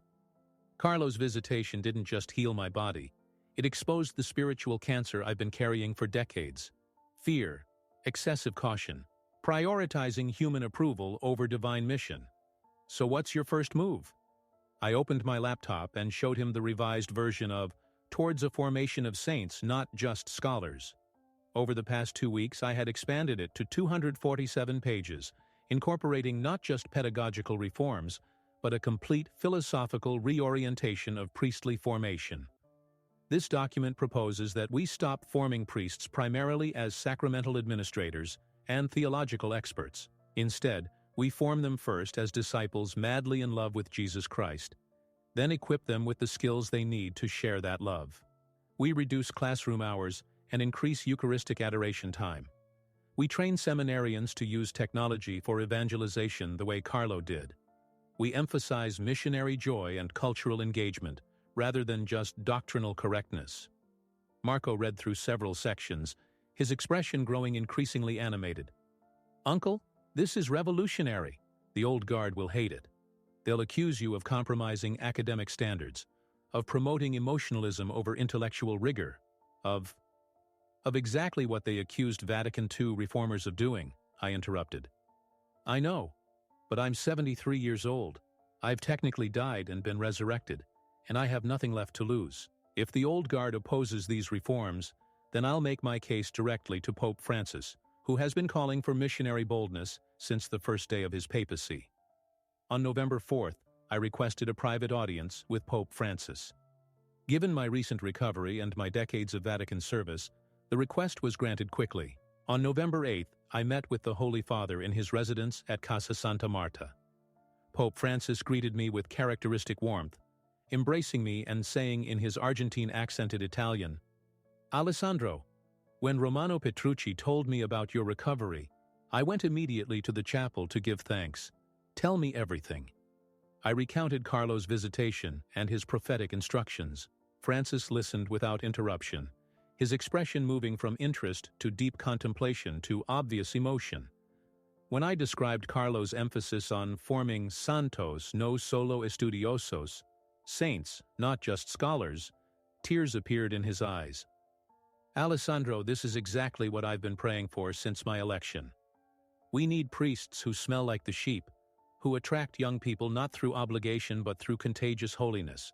Carlo's visitation didn't just heal my body. It exposed the spiritual cancer I've been carrying for decades. Fear, excessive caution, prioritizing human approval over divine mission. So what's your first move? I opened my laptop and showed him the revised version of Towards a Formation of Saints, Not Just Scholars. Over the past 2 weeks, I had expanded it to 247 pages, incorporating not just pedagogical reforms, but a complete philosophical reorientation of priestly formation. This document proposes that we stop forming priests primarily as sacramental administrators and theological experts. Instead, we form them first as disciples madly in love with Jesus Christ, then equip them with the skills they need to share that love. We reduce classroom hours and increase Eucharistic adoration time. We train seminarians to use technology for evangelization the way Carlo did. We emphasize missionary joy and cultural engagement, rather than just doctrinal correctness. Marco read through several sections, his expression growing increasingly animated. Uncle, this is revolutionary. The old guard will hate it. They'll accuse you of compromising academic standards, of promoting emotionalism over intellectual rigor, of exactly what they accused Vatican II reformers of doing, I interrupted. I know, but I'm 73 years old. I've technically died and been resurrected, and I have nothing left to lose. If the old guard opposes these reforms, then I'll make my case directly to Pope Francis, who has been calling for missionary boldness since the first day of his papacy. On November 4th, I requested a private audience with Pope Francis. Given my recent recovery and my decades of Vatican service, the request was granted quickly. On November 8th, I met with the Holy Father in his residence at Casa Santa Marta. Pope Francis greeted me with characteristic warmth, embracing me and saying in his Argentine-accented Italian, Alessandro, when Romano Petrucci told me about your recovery, I went immediately to the chapel to give thanks. Tell me everything. I recounted Carlo's visitation and his prophetic instructions. Francis listened without interruption, his expression moving from interest to deep contemplation to obvious emotion. When I described Carlo's emphasis on forming santos, no solo estudiosos, saints, not just scholars, tears appeared in his eyes. Alessandro, this is exactly what I've been praying for since my election. We need priests who smell like the sheep, who attract young people not through obligation but through contagious holiness,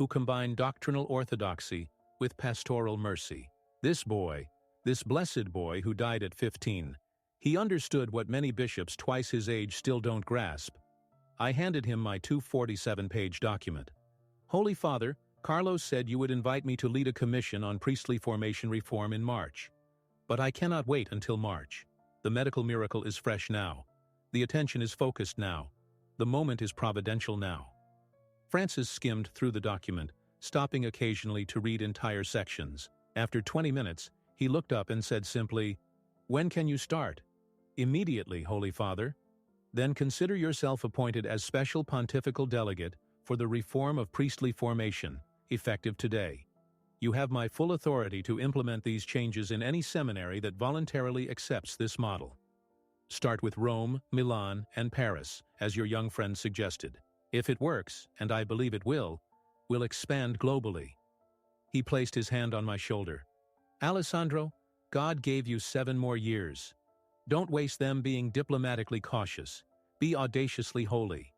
who combine doctrinal orthodoxy with pastoral mercy. This blessed boy who died at 15, he understood what many bishops twice his age still don't grasp. I handed him my 247-page document. "Holy Father, Carlos said you would invite me to lead a commission on priestly formation reform in March. But I cannot wait until March. The medical miracle is fresh now. The attention is focused now. The moment is providential now." Francis skimmed through the document, stopping occasionally to read entire sections. After 20 minutes, he looked up and said simply, "When can you start?" "Immediately, Holy Father." "Then consider yourself appointed as special pontifical delegate for the reform of priestly formation, effective today. You have my full authority to implement these changes in any seminary that voluntarily accepts this model. Start with Rome, Milan, and Paris, as your young friend suggested. If it works, and I believe it will, we'll expand globally." He placed his hand on my shoulder. "Alessandro, God gave you 7 more years. Don't waste them being diplomatically cautious. Be audaciously holy."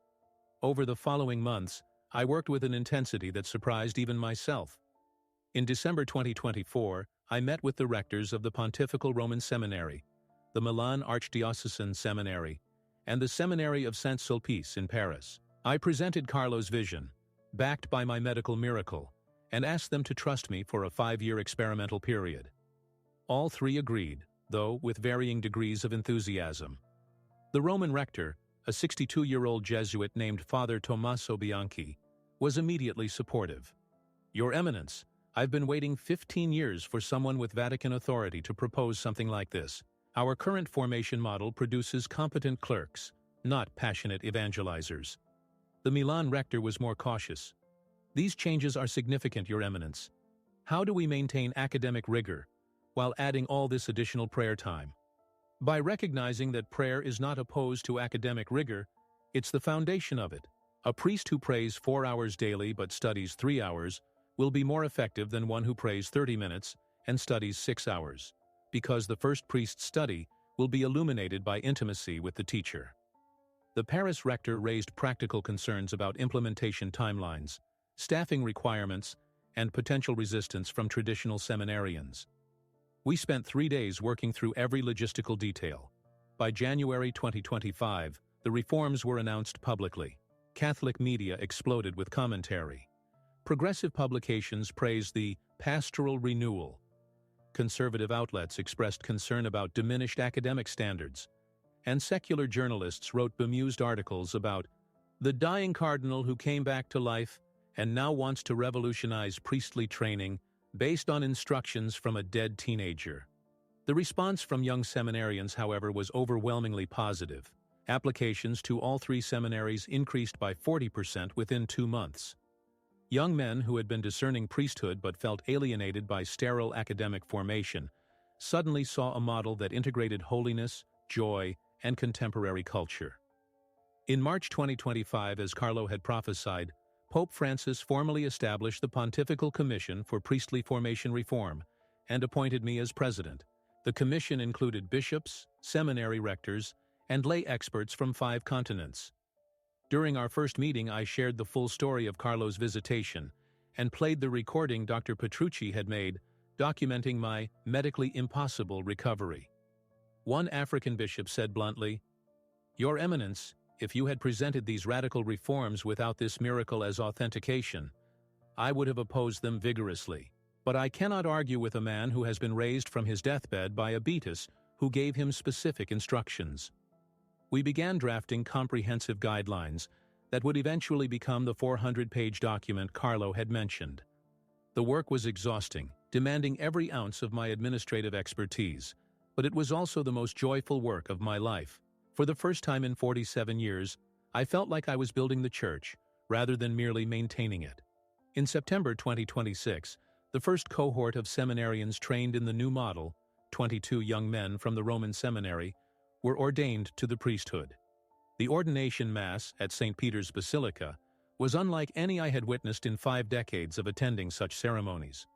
Over the following months, I worked with an intensity that surprised even myself. In December 2024, I met with the rectors of the Pontifical Roman Seminary, the Milan Archdiocesan Seminary, and the Seminary of Saint-Sulpice in Paris. I presented Carlo's vision, backed by my medical miracle, and asked them to trust me for a 5-year experimental period. All 3 agreed, though with varying degrees of enthusiasm. The Roman rector, a 62-year-old Jesuit named Father Tommaso Bianchi, was immediately supportive. "Your Eminence, I've been waiting 15 years for someone with Vatican authority to propose something like this. Our current formation model produces competent clerks, not passionate evangelizers." The Milan rector was more cautious. "These changes are significant, Your Eminence. How do we maintain academic rigor while adding all this additional prayer time?" "By recognizing that prayer is not opposed to academic rigor, it's the foundation of it. A priest who prays 4 hours daily but studies 3 hours will be more effective than one who prays 30 minutes and studies 6 hours, because the first priest's study will be illuminated by intimacy with the teacher." The Paris rector raised practical concerns about implementation timelines, staffing requirements, and potential resistance from traditional seminarians. We spent 3 days working through every logistical detail. By January 2025, the reforms were announced publicly. Catholic media exploded with commentary. Progressive publications praised the pastoral renewal. Conservative outlets expressed concern about diminished academic standards, and secular journalists wrote bemused articles about the dying cardinal who came back to life and now wants to revolutionize priestly training based on instructions from a dead teenager. The response from young seminarians, however, was overwhelmingly positive. Applications to all 3 seminaries increased by 40% within 2 months. Young men who had been discerning priesthood but felt alienated by sterile academic formation suddenly saw a model that integrated holiness, joy, and contemporary culture. In March 2025, as Carlo had prophesied, Pope Francis formally established the Pontifical Commission for Priestly Formation Reform and appointed me as president. The commission included bishops, seminary rectors, and lay experts from 5 continents. During our first meeting, I shared the full story of Carlo's visitation and played the recording Dr. Petrucci had made, documenting my medically impossible recovery. One African bishop said bluntly, "Your Eminence, if you had presented these radical reforms without this miracle as authentication, I would have opposed them vigorously. But I cannot argue with a man who has been raised from his deathbed by a beatus who gave him specific instructions." We began drafting comprehensive guidelines that would eventually become the 400-page document Carlo had mentioned. The work was exhausting, demanding every ounce of my administrative expertise, but it was also the most joyful work of my life. For the first time in 47 years, I felt like I was building the church, rather than merely maintaining it. In September 2026, the first cohort of seminarians trained in the new model, 22 young men from the Roman Seminary, were ordained to the priesthood. The ordination mass at St. Peter's Basilica was unlike any I had witnessed in 5 decades of attending such ceremonies.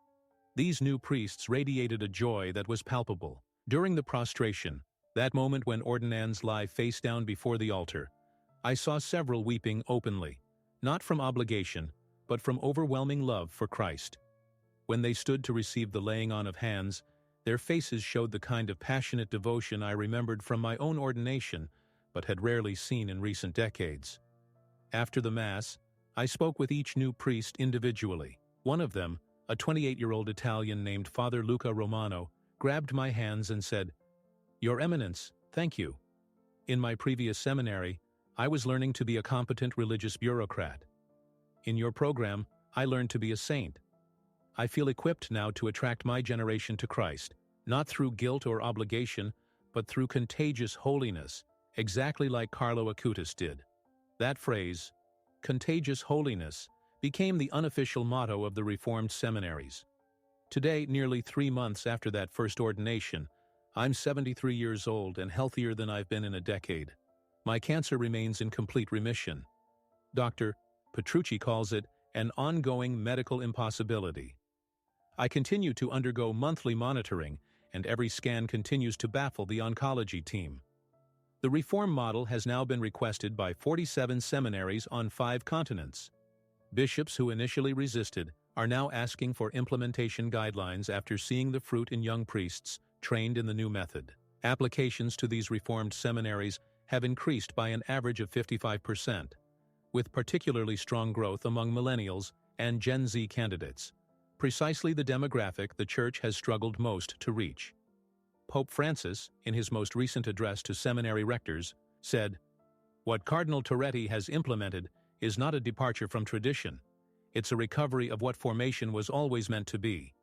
These new priests radiated a joy that was palpable. During the prostration, that moment when ordinands lie face down before the altar, I saw several weeping openly, not from obligation, but from overwhelming love for Christ. When they stood to receive the laying on of hands, their faces showed the kind of passionate devotion I remembered from my own ordination, but had rarely seen in recent decades. After the Mass, I spoke with each new priest individually. One of them, a 28-year-old Italian named Father Luca Romano, grabbed my hands and said, "Your Eminence, thank you. In my previous seminary, I was learning to be a competent religious bureaucrat. In your program, I learned to be a saint. I feel equipped now to attract my generation to Christ, not through guilt or obligation, but through contagious holiness, exactly like Carlo Acutis did." That phrase, contagious holiness, became the unofficial motto of the Reformed seminaries. Today, nearly 3 months after that first ordination, I'm 73 years old and healthier than I've been in a decade. My cancer remains in complete remission. Dr. Petrucci calls it an ongoing medical impossibility. I continue to undergo monthly monitoring, and every scan continues to baffle the oncology team. The reform model has now been requested by 47 seminaries on 5 continents. Bishops who initially resisted are now asking for implementation guidelines after seeing the fruit in young priests trained in the new method. Applications to these reformed seminaries have increased by an average of 55%, with particularly strong growth among millennials and Gen Z candidates, precisely the demographic the Church has struggled most to reach. Pope Francis, in his most recent address to seminary rectors, said, "What Cardinal Toretti has implemented is not a departure from tradition. It's a recovery of what formation was always meant to be,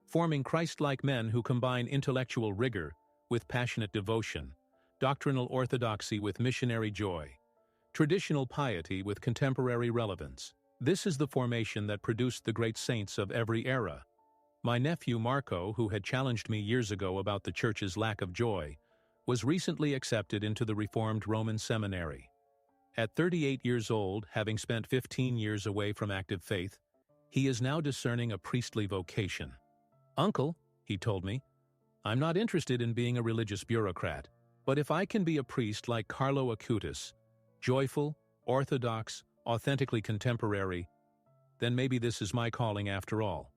forming Christ-like men who combine intellectual rigor with passionate devotion, doctrinal orthodoxy with missionary joy, traditional piety with contemporary relevance. This is the formation that produced the great saints of every era." My nephew Marco, who had challenged me years ago about the Church's lack of joy, was recently accepted into the Reformed Roman Seminary. At 38 years old, having spent 15 years away from active faith, he is now discerning a priestly vocation. "Uncle," he told me, "I'm not interested in being a religious bureaucrat, but if I can be a priest like Carlo Acutis, joyful, orthodox, authentically contemporary, then maybe this is my calling after all."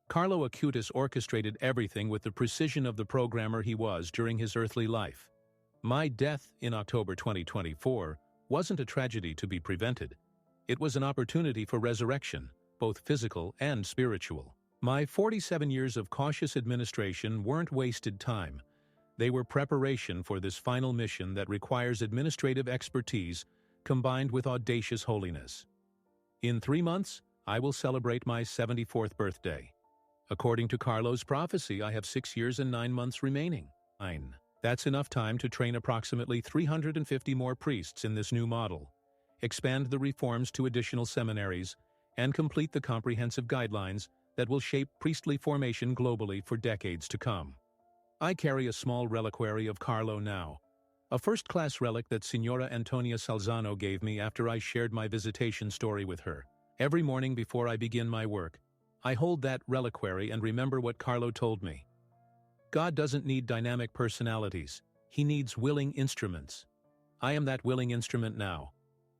Carlo Acutis orchestrated everything with the precision of the programmer he was during his earthly life. My death in October 2024 wasn't a tragedy to be prevented. It was an opportunity for resurrection, both physical and spiritual. My 47 years of cautious administration weren't wasted time. They were preparation for this final mission that requires administrative expertise combined with audacious holiness. In 3 months, I will celebrate my 74th birthday. According to Carlo's prophecy, I have 6 years and 9 months remaining. That's enough time to train approximately 350 more priests in this new model, expand the reforms to additional seminaries, and complete the comprehensive guidelines that will shape priestly formation globally for decades to come. I carry a small reliquary of Carlo now, a first-class relic that Signora Antonia Salzano gave me after I shared my visitation story with her. Every morning before I begin my work, I hold that reliquary and remember what Carlo told me. God doesn't need dynamic personalities. He needs willing instruments. I am that willing instrument now,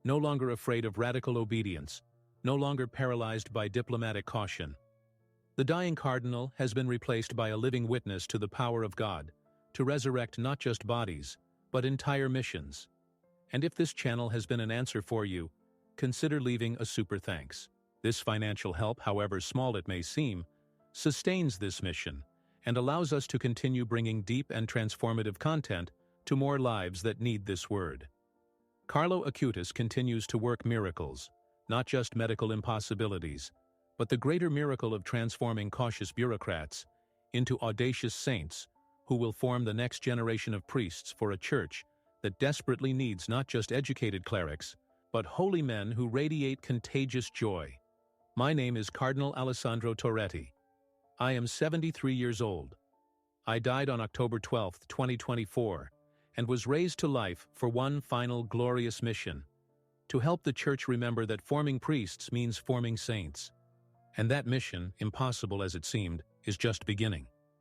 no longer afraid of radical obedience, no longer paralyzed by diplomatic caution. The dying cardinal has been replaced by a living witness to the power of God, to resurrect not just bodies, but entire missions. And if this channel has been an answer for you, consider leaving a super thanks. This financial help, however small it may seem, sustains this mission and allows us to continue bringing deep and transformative content to more lives that need this word. Carlo Acutis continues to work miracles, not just medical impossibilities, but the greater miracle of transforming cautious bureaucrats into audacious saints who will form the next generation of priests for a church that desperately needs not just educated clerics, but holy men who radiate contagious joy. My name is Cardinal Alessandro Toretti. I am 73 years old. I died on October 12, 2024, and was raised to life for one final glorious mission, to help the Church remember that forming priests means forming saints. And that mission, impossible as it seemed, is just beginning.